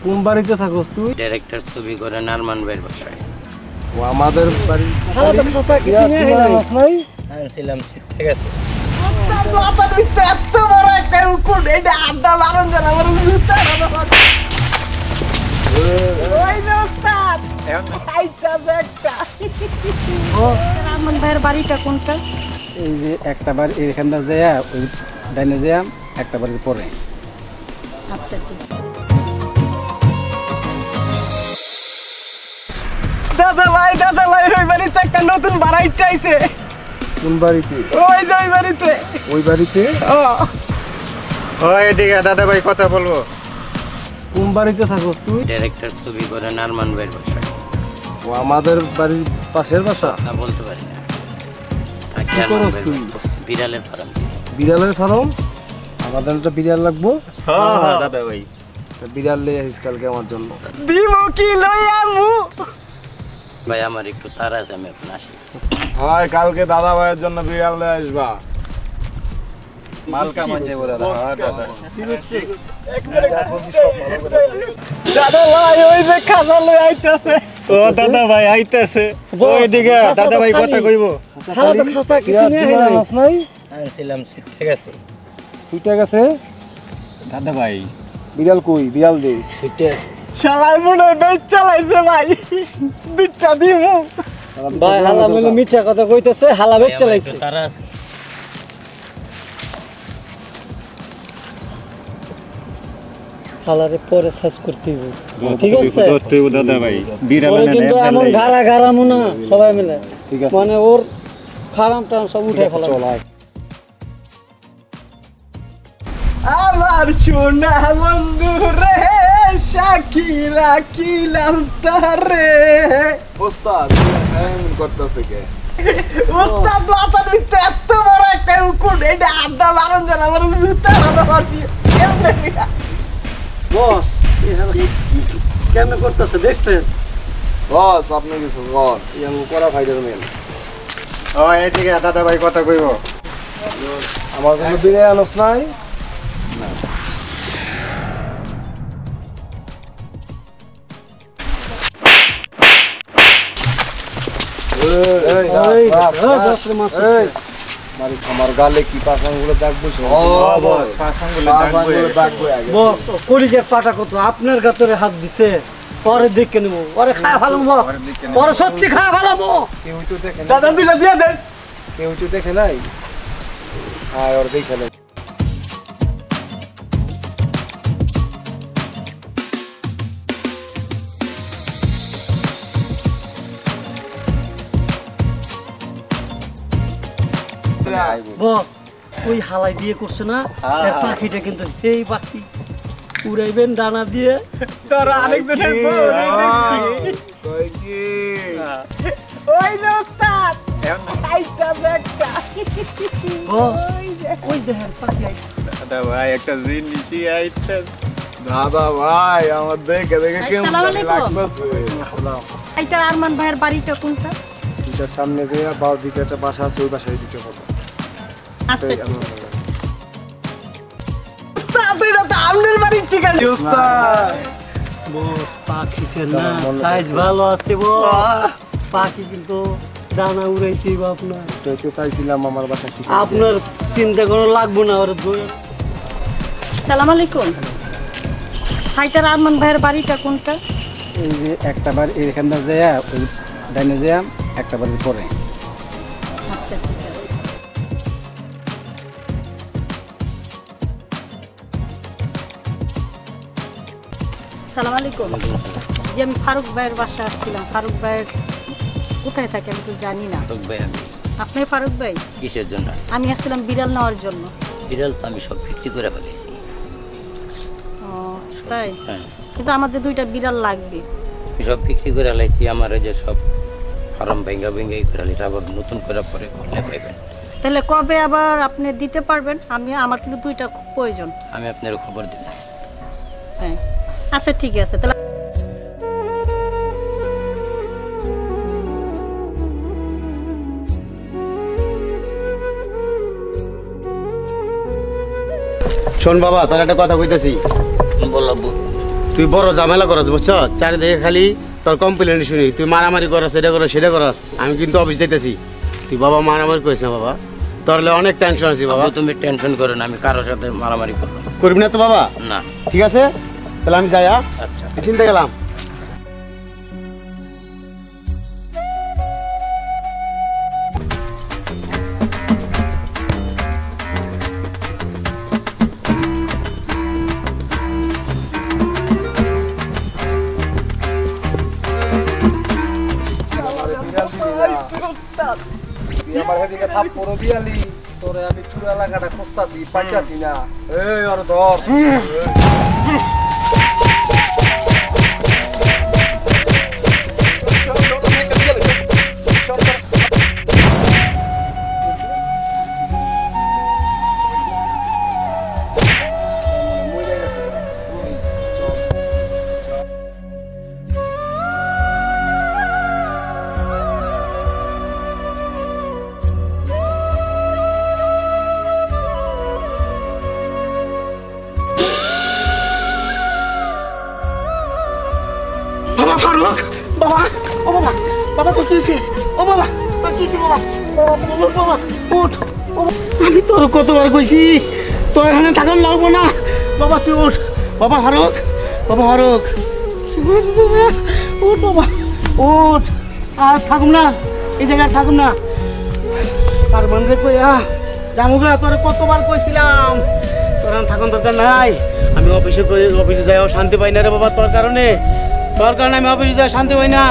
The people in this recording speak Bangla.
কোন বাড়িতে থাকস তুই? ডাইরেক্টর ছবি করে নারমান ভাইয়ের বাসায়। ও আমাদের বাড়ি হালাতে খোসা কিছু নিয়ে আনস নাই? আনছিলাম, ঠিক আছে। এত বড় একটা উকুন, এটা আড্ডা মারন যেন আমার জুতা ওই নস্তাদ আইতা দেখটা। ও রামন ভাইয়ের বাড়িটা কোনটা? এই যে একটা বাড়ি এখানটা যাইয়া ওই ডাইনে যাইয়া একটা বাড়ির পরে। আচ্ছা ঠিক আছে। দাদা ভাই ওই বাড়িতে একটা নতুন বাড়াইতে আইছে। কোন বাড়িতে? ওই যে ওই বাড়িতে। ওই বাড়িতে? ওই এদিকে দাদা ভাই কথা বলবো। কোন বাড়িতে থাকস তুই? ডাইরেক্টর ছবি করে নারমান ভাইয়ের বাসায়। ও আমাদের বাড়ির পাশের বাসা? তা বলতে পারি না। কি করস তুই? বিড়ালের ফার্ম। বিড়ালের ফার্ম? আমাদের একটা বিড়াল লাগবো। হ্যাঁ দাদা ভাই, বিড়াল লই আসিস কালকে আমার জন্য। দিমু কি লইয়া মু? ভাই আমার একটু তাড়া আছে, আমি এখন আসি। হয় কালকে দাদা ভাইয়ের জন্য বিড়াল লই আসবা। মালকা মঞ্জে বলে দাদা। দাদা ভাই ওই যে খাজা লই আইতাছে। ও দাদা ভাই আইতাছে। ওইদিকে দাদা ভাই কথা কইবো। হালাতে খোসা কিছু নিয়ে আনস নাই? আনছিলাম, ঠিক আছে। ছুটে গেছে দাদা ভাই বিড়াল কই? বিড়াল দে। ছুটে আছে। শালাই মনে হয় বেচ চালাইছে ভাই। দুইটা দিমু। ভাই হালা বলে মিথ্যা কথা কইতেছে, হালা বেচ চালাইছে। একটু তাড়া আছে। হালারে পরে সাইজ করতে হবে, ঠিক আছে? তুই দাদা ভাই বিড়াল পরে কিন্তু এমন ঘাড়া ঘাড়া মুনা সবাই মিলে, ঠিক আছে মানে ওর খারাম টাম সব উঠে ফেলা। চল আয়। আমার সোনা বন্ধু রে সাকি রাখিলাম তারে। ওস্তাদ এমন করতেছে কে? ওস্তাদ মাথা দিতে এত বড় একটা উকুন, এটা আড্ডা মারন যেন আমার জুতা মারতি। বস কেমন করতেছে দেখছেন? বস আপনি কিছু কর, ইয়াং করা ফাইদার মেন। ও এদিকে দাদা ভাই কথা কইবো। আমার জন্য বিড়াল আনস নাই? আমার গালে কি পাশাগুলো দেখবো? বস কলিজের পাটা কত আপনার গাতরে হাত দিছে, পরে দেখে নেবো। পরে খায় ভালো বস, পরে সত্যি খায় ভালো। কেউ তো দেখে না, দাদা দিলে দিয়ে দেন। কেউ তো দেখে নাই। আয় ওর দেখে নাই। বস ওই হালাই বিয়ে করছে না, এর পাখিটা কিন্তু সেই পাখি উড়াইবেন ডানা দিয়ে। তোরা আরেকজনের বউ রে দেখবি। কই কি? ওই নস্তাদ আইতা দেখটা। বস ওই দেখেন পাখি আইতা। দাদা ভাই একটা জিনিসই আইছে। দাদা ভাই আমার দেখে দেখে কেমন আসসালামু আলাইকুম। লাগতেছে। আসসালাম। এইটা আরমান ভাইয়ের বাড়িটা কোনটা? সেটা সামনে যে বাও দিকে একটা বাসা আছে, ওই বাসায় দিতে হবে। আচ্ছা ঠিক আছে। তাদের তো আমনের বাড়ির ঠিকানা। উস্তাদ বস পাখিটা না সাইজ ভালো আছে বস, পাখি কিন্তু ডানা উড়াইছি আপনার। তো চাইছিলাম আমার বাসা ঠিক আপনার চিন্তা কোনো লাগবো না। ওর আসসালামু আলাইকুম। হাইটার আরমান ভাইয়ের বাড়িটা কোনটা? এই যে একটা বাড়ি এখানটা যাইয়া ওই ডাইনে যাইয়া একটা বাড়ির পরে। আচ্ছা ঠিক আছে। আসসালামু আলাইকুম। যে আমি ফারুক ভাইয়ের বাসায় আসছিলাম, ফারুক ভাইয়ের কোথায় থাকে আমি তো জানি না। ফারুক ভাই আমি আপনি ফারুক ভাই? কিসের জন্য আসছি? আমি আসছিলাম বিড়াল নেওয়ার জন্য। বিড়াল তো আমি সব বিক্রি করে ফেলেছি। ও তাই? হ্যাঁ, কিন্তু আমার যে দুইটা বিড়াল লাগবে। সব বিক্রি করে ফেলেছি। আমার ওই যে সব ফার্ম ভেঙ্গা ভেঙ্গাই করে ফেলেছি, আবার নতুন করে পরে করলে পাইবেন। তাহলে কবে আবার আপনি দিতে পারবেন? আমার কিন্তু দুইটা খুব প্রয়োজন। আমি আপনার খবর দিব। হ্যাঁ আচ্ছা ঠিক আছে। তাহলে শোন বাবা, তোর একটা কথা কইতেছি। বলবো তুই বড় ঝামেলা করস বুঝছ, চারিদিকে খালি তোর কমপ্লেন শুনি, তুই মারামারি করস, এটা করস সেটা করস। আমি কিন্তু অফিস যাইতেছি, তুই বাবা মারামারি করিস না বাবা, তোর অনেক টেনশন আছে বাবা। তুমি টেনশন করো না, আমি কারোর সাথে মারামারি করবো করবি না তো বাবা? না। ঠিক আছে তাহলে আমি যাই। আচ্ছা চিন্তা গেলাম। আমার হেদিকে থাপ্পড় দিয়ালি তোরে আমি পুরো এলাকাটা খুঁজতাছি পাইতাছি না। এই আর ধর বাবা ফারুক, বাবা, ও বাবা, বাবা তোর কি হয়েছে? ও বাবা তোর কি হয়েছে? বাবা বাবা বাবা উঠ। আমি তোর কতবার কইছি তোর এখানে থাকার লাগবো না। বাবা তুই উঠ। বাবা ফারুক, বাবা ফারুক, কি হয়েছে তুমি? উঠ বাবা উঠ। আর থাকুম না, এই জায়গায় থাকুম না। আর মনে কইয়া জামুগা তোর কতবার কইছিলাম তোর থাকুন দরকার নাই। আমি অফিসে যাই শান্তি পাই না রে বাবা, তোর কারণে আমি অফিসে যাই শান্তি পাই না।